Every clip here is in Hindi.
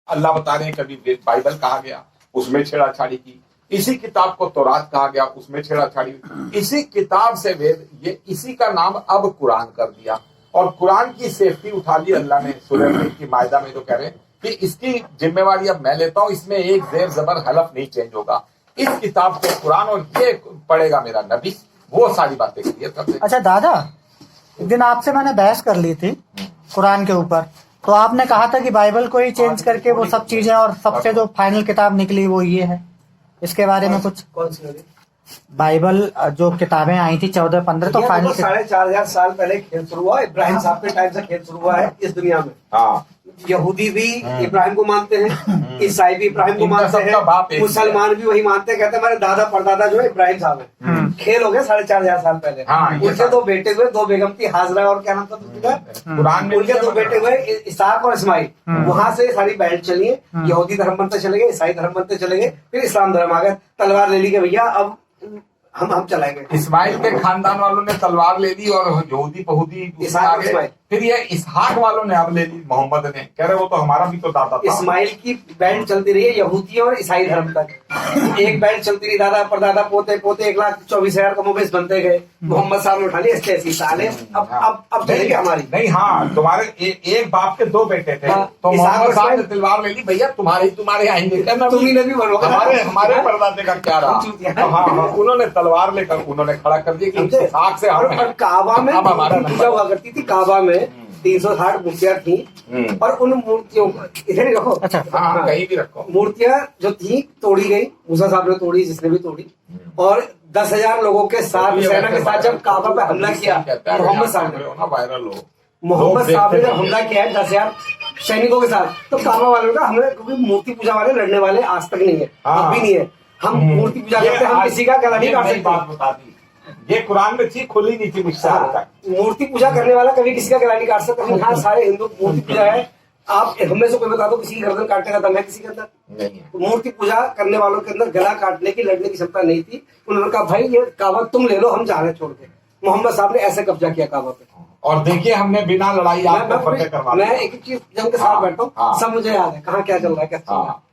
अल्लाह बता रहे हैं कभी बाइबल कहा गया उसमें छेड़ाछाड़ी की, इसी किताब को तौरात कहा गया उसमें छेड़ाछाड़ी, इसी किताब से वेद, ये इसी का नाम अब कुरान कर दिया। और कुरान की सेफ्टी उठा ली अल्लाह ने सूरह की मायदा में, जो कह रहे हैं कि इसकी जिम्मेवारी अब मैं लेता हूं, इसमें एक जेर जबर हलफ नहीं चेंज होगा, इस किताब को कुरान और ये पढ़ेगा मेरा नबी, वो सारी बातें क्लियर कर देगा। अच्छा दादा, एक दिन आपसे मैंने बहस कर ली थी कुरान के ऊपर, तो आपने कहा था कि बाइबल को ही चेंज करके वो सब चीजें, और सबसे जो फाइनल किताब निकली वो ये है, इसके बारे में कुछ? कौन सी? बाइबल जो किताबें आई थी 14-15, तो फाइनल 4,500 साल पहले खेल शुरू हुआ, इब्राहिम साहब के टाइम से खेल शुरू हुआ है इस दुनिया में। हाँ, यहूदी भी इब्राहिम को मानते हैं, ईसाई भी इब्राहिम को मानते हैं, मुसलमान भी वही मानते हैं, कहते हैं हमारे दादा परदादा जो है इब्राहिम साहब है। खेल हो गया 4,500 साल पहले। उनके दो बेटे हुए, 2 बेगम थी, हाजरा और क्या नाम था दूसरा? कुरान में उनके 2 बेटे हुए, इसाक और इस्माइल। वहां से सारी बैंड चली है, यहूदी धर्म बनते चले गए, ईसाई धर्म बनते चले गए, फिर इस्लाम धर्म आ गए, तलवार ले ली के भैया अब हम चलाएंगे। इस्माइल के खानदान वालों ने तलवार ले ली और यहूदी पहूदी आगे, फिर ये इसहाक वालों ने अब ले ली, मोहम्मद ने, कह रहे वो तो हमारा भी तो दादा था। इस्माइल की बैंड चलती रही है यहूदी और ईसाई धर्म तक, एक बैंड चलती रही, दादा परदादा पोते पोते 1,24,000 कमोबेश बनते गए। मोहम्मद साहब ने उठा लिया 88 साल है, अब चलेगी हमारी नहीं। हाँ, तुम्हारे एक बाप के 2 बेटे थे, तो मोहम्मद साहब ने तलवार ले ली, भैया तुम्हारे आएंगे, तुम ही नबी बनोगे, हमारे परदादे का क्या रहा। हाँ, उन्होंने तलवार लेकर उन्होंने खड़ा कर दिया कि इसहाक से हम। काबा में पूजा हुआ करती थी, काबा में 360 मूर्तियां थी, और उन मूर्तियों को इधर ही रखो। अच्छा, हाँ, कहीं भी रखो। मूर्तियां जो थी तोड़ी गई, मूसा साहब ने तोड़ी, जिसने भी तोड़ी, और 10,000 लोगों के साथ, सेना के साथ जब काबा पे हमला किया मोहम्मद साहब ने, वायरल हो, मोहम्मद साहब ने जब हमला किया है 10,000 सैनिकों के साथ, तो काबा वालों का, हमें क्योंकि मूर्ति पूजा वाले लड़ने वाले आज तक नहीं है, अब भी नहीं है, हम मूर्ति पूजा करते हैं, हम किसी का गला नहीं काट सकते। ये कुरान में थी, खुली नहीं थी मूर्ति पूजा करने वाला कभी किसी का गला नहीं काट सकता। हाँ, सारे हिंदू मूर्ति पूजा है, आप हमें से कोई बता दो किसी की गर्दन काटने का दम है किसी के अंदर? नहीं। मूर्ति पूजा करने वालों के अंदर गला काटने की, लड़ने की क्षमता नहीं थी। उन्होंने कहा भाई ये काबा तुम ले लो, हम जा रहे छोड़ के। मोहम्मद साहब ने ऐसे कब्जा किया काबा पे, और देखिए हमने बिना लड़ाई आपको फतेह करवा दिया। मैं एक चीज जब के साथ बैठता हूँ, सब मुझे याद है कहाँ क्या चल रहा है, क्या चल रहा है।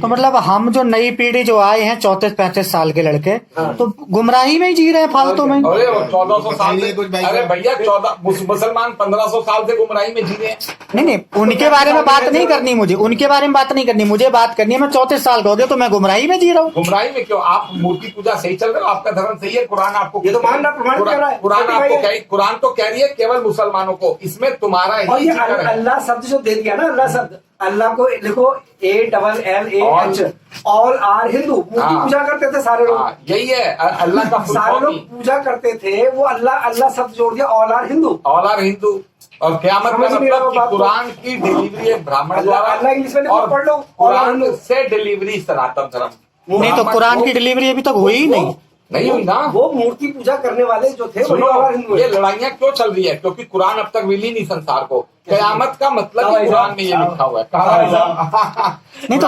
तो मतलब हम जो नई पीढ़ी जो आए हैं 34-35 साल के लड़के, तो गुमराही में ही जी रहे हैं, फालतू में। अरे 1400 साल से, अरे भैया 14 मुसलमान 1500 साल से गुमराही में जी रहे हैं। नहीं, उनके बारे में बात नहीं करनी मुझे, उनके बारे में बात नहीं करनी मुझे, बात करनी है मैं 34 साल का हो गया तो मैं गुमराही में जी रहा हूँ। गुमराही में क्यों? आप मूर्ति पूजा सही चल रहे हो, आपका धर्म सही है, कुरान आपको ये तो मानना प्रमाणित कर रहा है। कुरान तो कह रही है केवल मुसलमानों को, इसमें तुम्हारा ही अल्लाह शब्द जो दे दिया ना, अल्लाह शब्द, अल्लाह को लिखो ALLAH, ऑल आर हिंदू। मूर्ति पूजा करते थे सारे लोग, यही है अल्लाह का, सारे लोग पूजा करते थे, वो अल्लाह शब्द जोड़ दिया, all are Hindu, all are Hindu. और क़यामत का मतलब कि कुरान की डिलीवरी है ब्राह्मण द्वारा, अल्लाह इंग्लिश में और पढ़ लो, कुरान से डिलीवरी सनातन धर्म। नहीं तो कुरान की डिलीवरी अभी तक हुई ही नहीं हुई ना। वो मूर्ति पूजा करने वाले जो थे, ये लड़ाइयाँ क्यों चल रही है? क्योंकि कुरान अब तक मिली नहीं संसार को। क़यामत का मतलब ही कुरान में ये लिखा हुआ है। नहीं तो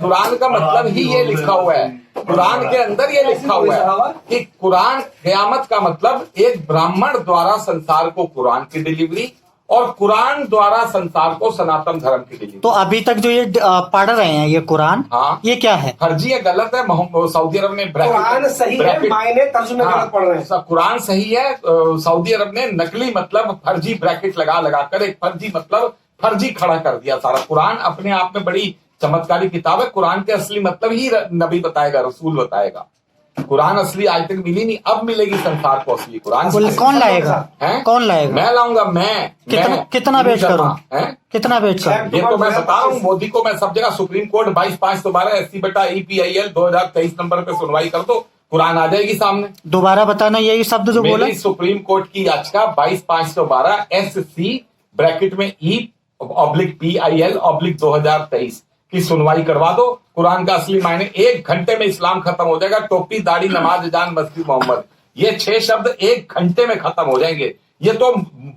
कुरान का मतलब ही ये लिखा हुआ है, कुरान के अंदर ये लिखा हुआ है कि कुरान, क़यामत का मतलब एक ब्राह्मण द्वारा संसार को कुरान की डिलीवरी, और कुरान द्वारा संसार को सनातन धर्म की डिलीवरी। तो अभी तक जो ये पढ़ रहे हैं ये कुरान, हाँ, ये क्या है? फर्जी है, गलत है। सऊदी अरब ने कुरान सही है, मायने तर्जुमे गलत पढ़ रहे हैं। कुरान सही है, सऊदी अरब ने नकली मतलब फर्जी ब्रैकेट लगा कर एक फर्जी मतलब फर्जी खड़ा कर दिया सारा। कुरान अपने आप में बड़ी चमत्कारी किताब है, कुरान के असली मतलब ही नबी बताएगा, रसूल बताएगा। कुरान असली आज तक मिली नहीं, अब मिलेगी संसार को असली कुरान। कौन लाएगा? कौन लाएगा? मैं लाऊंगा। मैं कितना वेट करूं? कितना वेट करूं? ये तो मैं बता रहा हूँ, मोदी को मैं सब जगह सुप्रीम कोर्ट 22/5 SC/EPIL 2023 नंबर पे सुनवाई कर दो, कुरान आ जाएगी सामने। दोबारा बताना यही शब्द जो बोला। सुप्रीम कोर्ट की याचिका 22/5 SC ब्रैकेट में E/PIL 2023 की सुनवाई करवा दो। कुरान का असली मायने 1 घंटे में इस्लाम खत्म हो जाएगा। टोपी, दाढ़ी, नमाज, अजान, मस्जिद, मोहम्मद, ये 6 शब्द 1 घंटे में खत्म हो जाएंगे। ये तो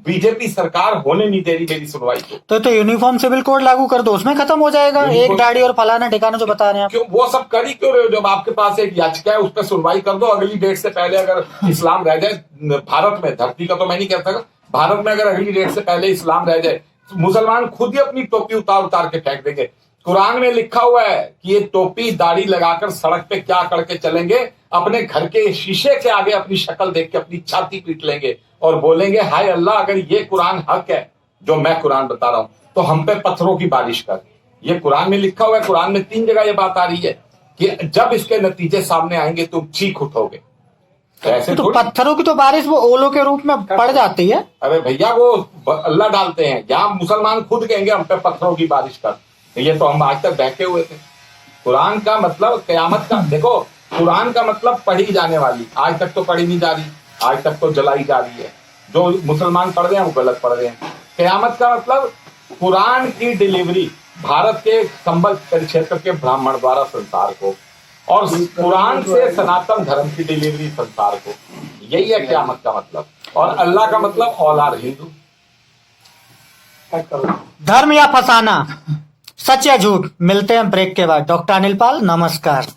बीजेपी सरकार होने नहीं दे रही मेरी सुनवाई को। तो यूनिफॉर्म सिविल कोड लागू कर दो, उसमें खत्म हो जाएगा। एक दाढ़ी और फलाना ठिकाना जो बता रहे हैं क्यों वो सब कर ही क्यों रहे हो? जब आपके पास एक याचिका है उस पर सुनवाई कर दो, अगली डेट से पहले अगर इस्लाम रह जाए भारत में, धरती का तो मैं नहीं कह सकता, भारत में अगर अगली डेट से पहले इस्लाम रह जाए, मुसलमान खुद ही अपनी टोपी उतार उतार के फेंक देंगे। कुरान में लिखा हुआ है कि ये टोपी दाढ़ी लगाकर सड़क पे क्या करके चलेंगे, अपने घर के शीशे के आगे अपनी शक्ल देख के अपनी छाती पीट लेंगे और बोलेंगे हाय अल्लाह, अगर ये कुरान हक है जो मैं कुरान बता रहा हूं तो हम पे पत्थरों की बारिश कर। ये कुरान में लिखा हुआ है। कुरान में 3 जगह ये बात आ रही है कि जब इसके नतीजे सामने आएंगे तुम चीख उठोगे। ऐसे तो पत्थरों की तो बारिश वो ओलों के रूप में पड़ जाती है। अरे भैया वो अल्लाह डालते हैं, यहाँ मुसलमान खुद कहेंगे हम पे पत्थरों की बारिश कर। ये तो हम आज तक बहके हुए थे। कुरान का मतलब कयामत का, देखो कुरान का मतलब पढ़ी जाने वाली, आज तक तो पढ़ी नहीं जा रही, आज तक तो जलाई जा रही है। जो मुसलमान पढ़ रहे हैं वो गलत पढ़ रहे हैं। कयामत का मतलब कुरान की डिलीवरी भारत के संबल क्षेत्र के ब्राह्मण द्वारा संसार को, और कुरान से सनातन धर्म की डिलीवरी संसार को, यही है क़यामत का मतलब। और अल्लाह का मतलब ऑल आर हिंदू। धर्म या फसाना, सच या झूठ, मिलते हैं ब्रेक के बाद। डॉक्टर अनिल पाल, नमस्कार।